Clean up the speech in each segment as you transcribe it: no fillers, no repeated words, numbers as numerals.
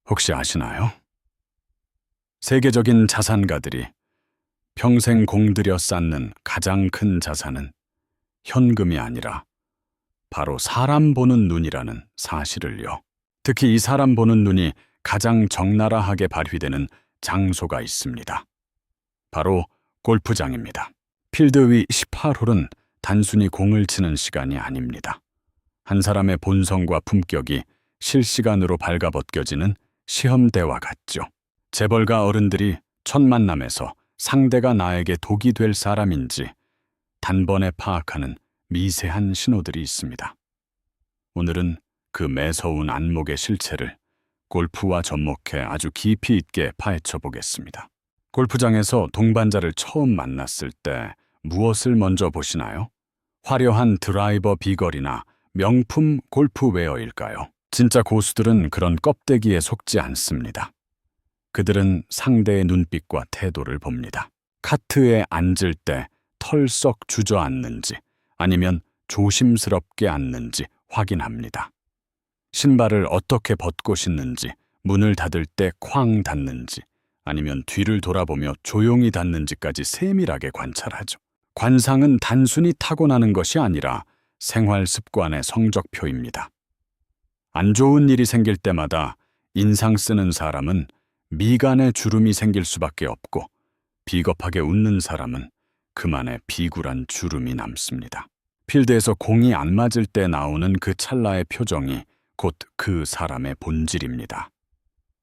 혹시 아시나요? 세계적인 자산가들이 평생 공들여 쌓는 가장 큰 자산은 현금이 아니라 바로 사람 보는 눈이라는 사실을요. 특히 이 사람 보는 눈이 가장 적나라하게 발휘되는 장소가 있습니다. 바로 골프장입니다. 필드 위 18홀은 단순히 공을 치는 시간이 아닙니다. 한 사람의 본성과 품격이 실시간으로 발가벗겨지는 시험대와 같죠. 재벌가 어른들이 첫 만남에서 상대가 나에게 독이 될 사람인지 단번에 파악하는 미세한 신호들이 있습니다. 오늘은 그 매서운 안목의 실체를 골프와 접목해 아주 깊이 있게 파헤쳐 보겠습니다. 골프장에서 동반자를 처음 만났을 때 무엇을 먼저 보시나요? 화려한 드라이버 비거리나 명품 골프웨어일까요? 진짜 고수들은 그런 껍데기에 속지 않습니다. 그들은 상대의 눈빛과 태도를 봅니다. 카트에 앉을 때 털썩 주저앉는지 아니면 조심스럽게 앉는지 확인합니다. 신발을 어떻게 벗고 신는지, 문을 닫을 때 쾅 닫는지 아니면 뒤를 돌아보며 조용히 닫는지까지 세밀하게 관찰하죠. 관상은 단순히 타고나는 것이 아니라 생활 습관의 성적표입니다. 안 좋은 일이 생길 때마다 인상 쓰는 사람은 미간에 주름이 생길 수밖에 없고 비겁하게 웃는 사람은 그만의 비굴한 주름이 남습니다. 필드에서 공이 안 맞을 때 나오는 그 찰나의 표정이 곧 그 사람의 본질입니다.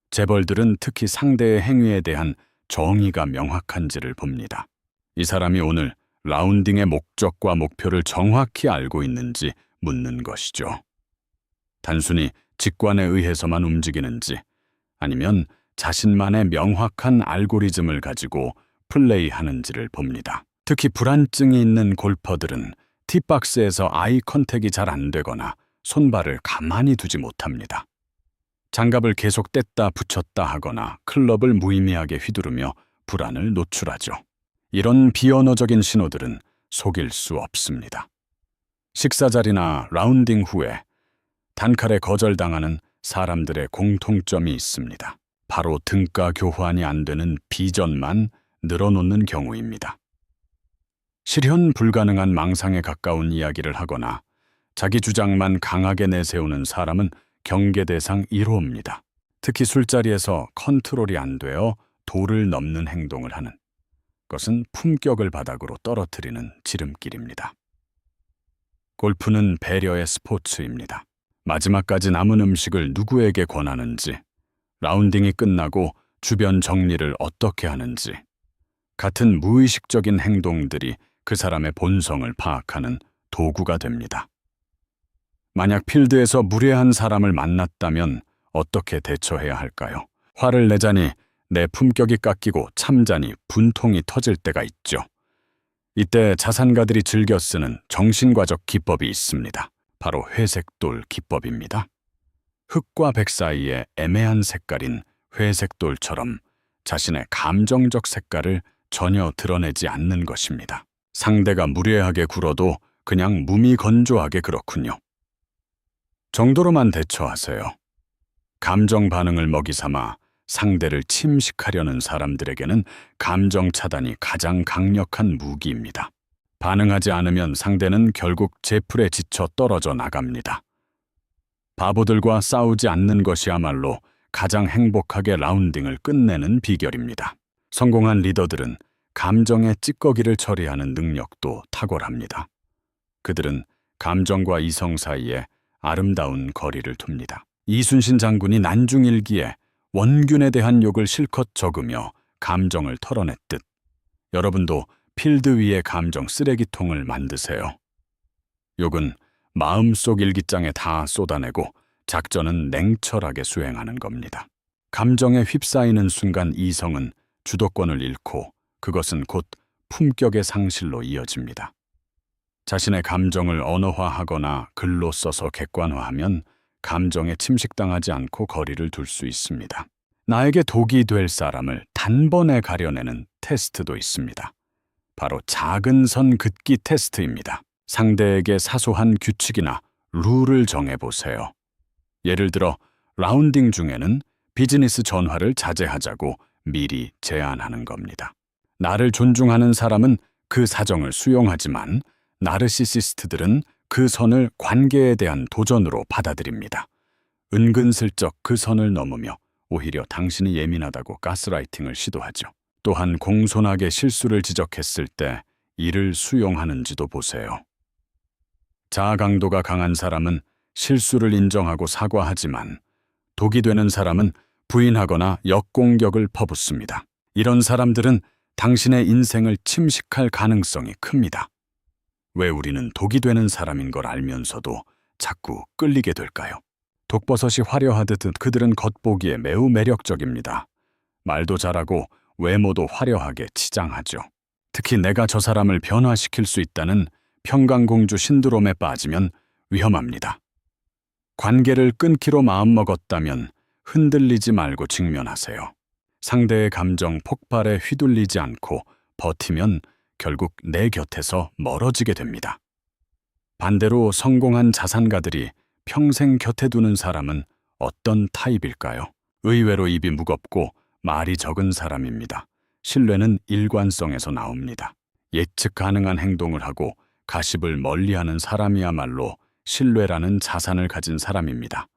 재벌들은 특히 상대의 행위에 대한 정의가 명확한지를 봅니다. 이 사람이 오늘 라운딩의 목적과 목표를 정확히 알고 있는지 묻는 것이죠. 단순히 직관에 의해서만 움직이는지 아니면 자신만의 명확한 알고리즘을 가지고 플레이하는지를 봅니다. 특히 불안증이 있는 골퍼들은 티박스에서 아이 컨택이 잘 안 되거나 손발을 가만히 두지 못합니다. 장갑을 계속 뗐다 붙였다 하거나 클럽을 무의미하게 휘두르며 불안을 노출하죠. 이런 비언어적인 신호들은 속일 수 없습니다. 식사 자리나 라운딩 후에 단칼에 거절당하는 사람들의 공통점이 있습니다. 바로 등가 교환이 안 되는 비전만 늘어놓는 경우입니다. 실현 불가능한 망상에 가까운 이야기를 하거나 자기 주장만 강하게 내세우는 사람은 경계 대상 1호입니다. 특히 술자리에서 컨트롤이 안 되어 도를 넘는 행동을 하는 것은 품격을 바닥으로 떨어뜨리는 지름길입니다. 골프는 배려의 스포츠입니다. 마지막까지 남은 음식을 누구에게 권하는지, 라운딩이 끝나고 주변 정리를 어떻게 하는지, 같은 무의식적인 행동들이 그 사람의 본성을 파악하는 도구가 됩니다. 만약 필드에서 무례한 사람을 만났다면 어떻게 대처해야 할까요? 화를 내자니 내 품격이 깎이고 참자니 분통이 터질 때가 있죠. 이때 자산가들이 즐겨 쓰는 정신과적 기법이 있습니다. 바로 회색돌 기법입니다. 흑과 백 사이의 애매한 색깔인 회색돌처럼 자신의 감정적 색깔을 전혀 드러내지 않는 것입니다. 상대가 무례하게 굴어도 그냥 무미건조하게 그렇군요. 정도로만 대처하세요. 감정 반응을 먹이 삼아 상대를 침식하려는 사람들에게는 감정 차단이 가장 강력한 무기입니다. 반응하지 않으면 상대는 결국 제풀에 지쳐 떨어져 나갑니다. 바보들과 싸우지 않는 것이야말로 가장 행복하게 라운딩을 끝내는 비결입니다. 성공한 리더들은 감정의 찌꺼기를 처리하는 능력도 탁월합니다. 그들은 감정과 이성 사이에 아름다운 거리를 둡니다. 이순신 장군이 난중일기에 원균에 대한 욕을 실컷 적으며 감정을 털어냈듯 여러분도 필드 위에 감정 쓰레기통을 만드세요. 욕은 마음속 일기장에 다 쏟아내고 작전은 냉철하게 수행하는 겁니다. 감정에 휩싸이는 순간 이성은 주도권을 잃고 그것은 곧 품격의 상실로 이어집니다. 자신의 감정을 언어화하거나 글로 써서 객관화하면 감정에 침식당하지 않고 거리를 둘 수 있습니다. 나에게 독이 될 사람을 단번에 가려내는 테스트도 있습니다. 바로 작은 선 긋기 테스트입니다. 상대에게 사소한 규칙이나 룰을 정해보세요. 예를 들어 라운딩 중에는 비즈니스 전화를 자제하자고 미리 제안하는 겁니다. 나를 존중하는 사람은 그 사정을 수용하지만 나르시시스트들은 그 선을 관계에 대한 도전으로 받아들입니다. 은근슬쩍 그 선을 넘으며 오히려 당신이 예민하다고 가스라이팅을 시도하죠. 또한 공손하게 실수를 지적했을 때 이를 수용하는지도 보세요. 자아 강도가 강한 사람은 실수를 인정하고 사과하지만 독이 되는 사람은 부인하거나 역공격을 퍼붓습니다. 이런 사람들은 당신의 인생을 침식할 가능성이 큽니다. 왜 우리는 독이 되는 사람인 걸 알면서도 자꾸 끌리게 될까요? 독버섯이 화려하듯 그들은 겉보기에 매우 매력적입니다. 말도 잘하고 외모도 화려하게 치장하죠. 특히 내가 저 사람을 변화시킬 수 있다는 평강공주 신드롬에 빠지면 위험합니다. 관계를 끊기로 마음먹었다면 흔들리지 말고 직면하세요. 상대의 감정 폭발에 휘둘리지 않고 버티면 결국 내 곁에서 멀어지게 됩니다. 반대로 성공한 자산가들이 평생 곁에 두는 사람은 어떤 타입일까요? 의외로 입이 무겁고 말이 적은 사람입니다. 신뢰는 일관성에서 나옵니다. 예측 가능한 행동을 하고 가십을 멀리하는 사람이야말로 신뢰라는 자산을 가진 사람입니다.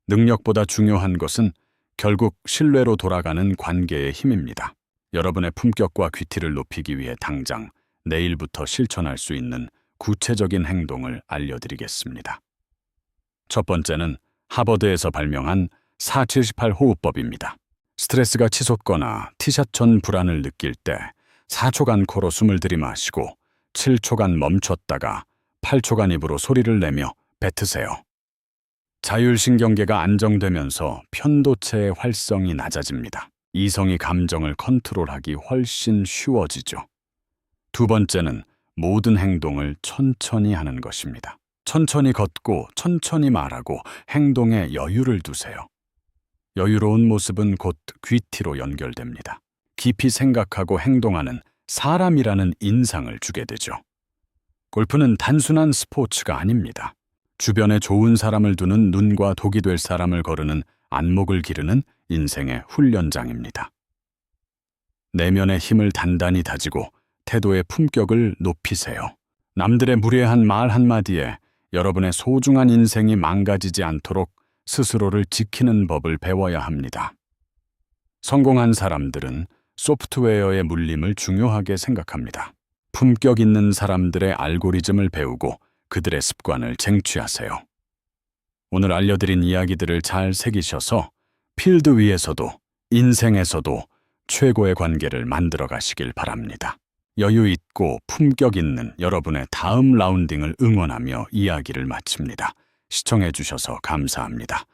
능력보다 중요한 것은 결국 신뢰로 돌아가는 관계의 힘입니다. 여러분의 품격과 귀티를 높이기 위해 당장 내일부터 실천할 수 있는 구체적인 행동을 알려드리겠습니다. 첫 번째는 하버드에서 발명한 478 호흡법입니다. 스트레스가 치솟거나 티샷 전 불안을 느낄 때 4초간 코로 숨을 들이마시고 7초간 멈췄다가 8초간 입으로 소리를 내며 뱉으세요. 자율신경계가 안정되면서 편도체의 활성이 낮아집니다. 이성이 감정을 컨트롤하기 훨씬 쉬워지죠. 두 번째는 모든 행동을 천천히 하는 것입니다. 천천히 걷고 천천히 말하고 행동에 여유를 두세요. 여유로운 모습은 곧 귀티로 연결됩니다. 깊이 생각하고 행동하는 사람이라는 인상을 주게 되죠. 골프는 단순한 스포츠가 아닙니다. 주변에 좋은 사람을 두는 눈과 독이 될 사람을 거르는 안목을 기르는 인생의 훈련장입니다. 내면의 힘을 단단히 다지고 태도의 품격을 높이세요. 남들의 무례한 말 한마디에 여러분의 소중한 인생이 망가지지 않도록 스스로를 지키는 법을 배워야 합니다. 성공한 사람들은 소프트웨어의 물림을 중요하게 생각합니다. 품격 있는 사람들의 알고리즘을 배우고 그들의 습관을 쟁취하세요. 오늘 알려드린 이야기들을 잘 새기셔서 필드 위에서도 인생에서도 최고의 관계를 만들어 가시길 바랍니다. 여유 있고 품격 있는 여러분의 다음 라운딩을 응원하며 이야기를 마칩니다. 시청해 주셔서 감사합니다.